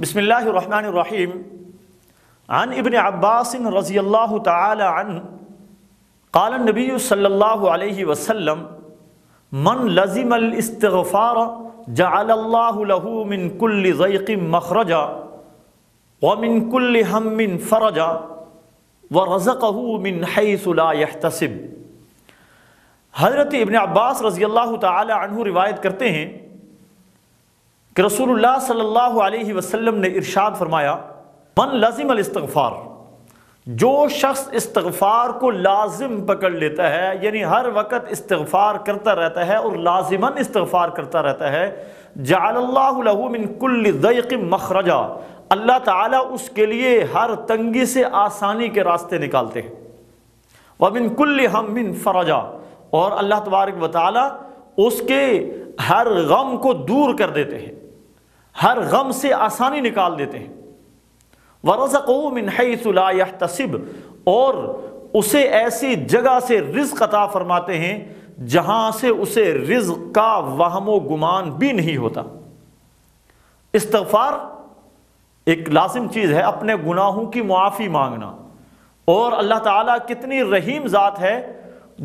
بسم اللہ الرحمن الرحیم عن ابن عباس رضی اللہ تعالی عنہ قال النبی صلی اللہ علیہ وسلم من لزم الاستغفار جعل اللہ له من كل ضیق مخرجا ومن كل ہم فرجا ورزقه من حیث لا يحتسب۔ حضرت ابن عباس رضی اللہ تعالی عنہ روایت کرتے ہیں کہ رسول اللہ صلی اللہ علیہ وسلم نے ارشاد فرمایا من لازم الاستغفار، جو شخص استغفار کو لازم پکڑ لیتا ہے، یعنی ہر وقت استغفار کرتا رہتا ہے اور لازماً استغفار کرتا رہتا ہے، جعل اللہ له من کل ضیق مخرجا، اللہ تعالیٰ اس کے لیے ہر تنگی سے آسانی کے راستے نکالتے ہیں، ومن کل ہم فرجا، اور اللہ تبارک و تعالیٰ اس کے ہر غم کو دور کر دیتے ہیں، ہر غم سے آسانی نکال دیتے ہیں، وَرَزَقَهُ مِنْ حَيْثُ لَا يَحْتَسِبُ، اور اسے ایسی جگہ سے رزق عطا فرماتے ہیں جہاں سے اسے رزق کا وہم و گمان بھی نہیں ہوتا۔ استغفار ایک لازم چیز ہے، اپنے گناہوں کی معافی مانگنا، اور اللہ تعالیٰ کتنی رحیم ذات ہے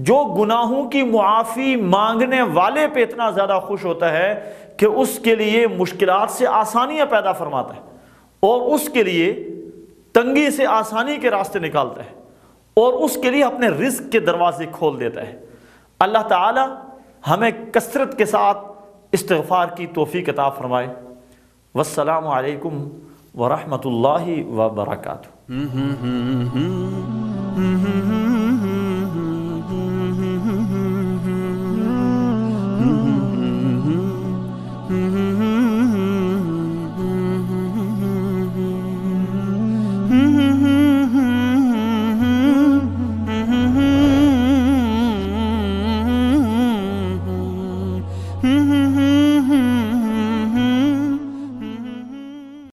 جو گناہوں کی معافی مانگنے والے پہ اتنا زیادہ خوش ہوتا ہے کہ اس کے لیے مشکلات سے آسانیاں پیدا فرماتا ہے اور اس کے لیے تنگی سے آسانی کے راستے نکالتا ہے اور اس کے لیے اپنے رزق کے دروازے کھول دیتا ہے۔ اللہ تعالی ہمیں کثرت کے ساتھ استغفار کی توفیق عطا فرمائے۔ والسلام علیکم ورحمۃ اللہ وبرکاتہ۔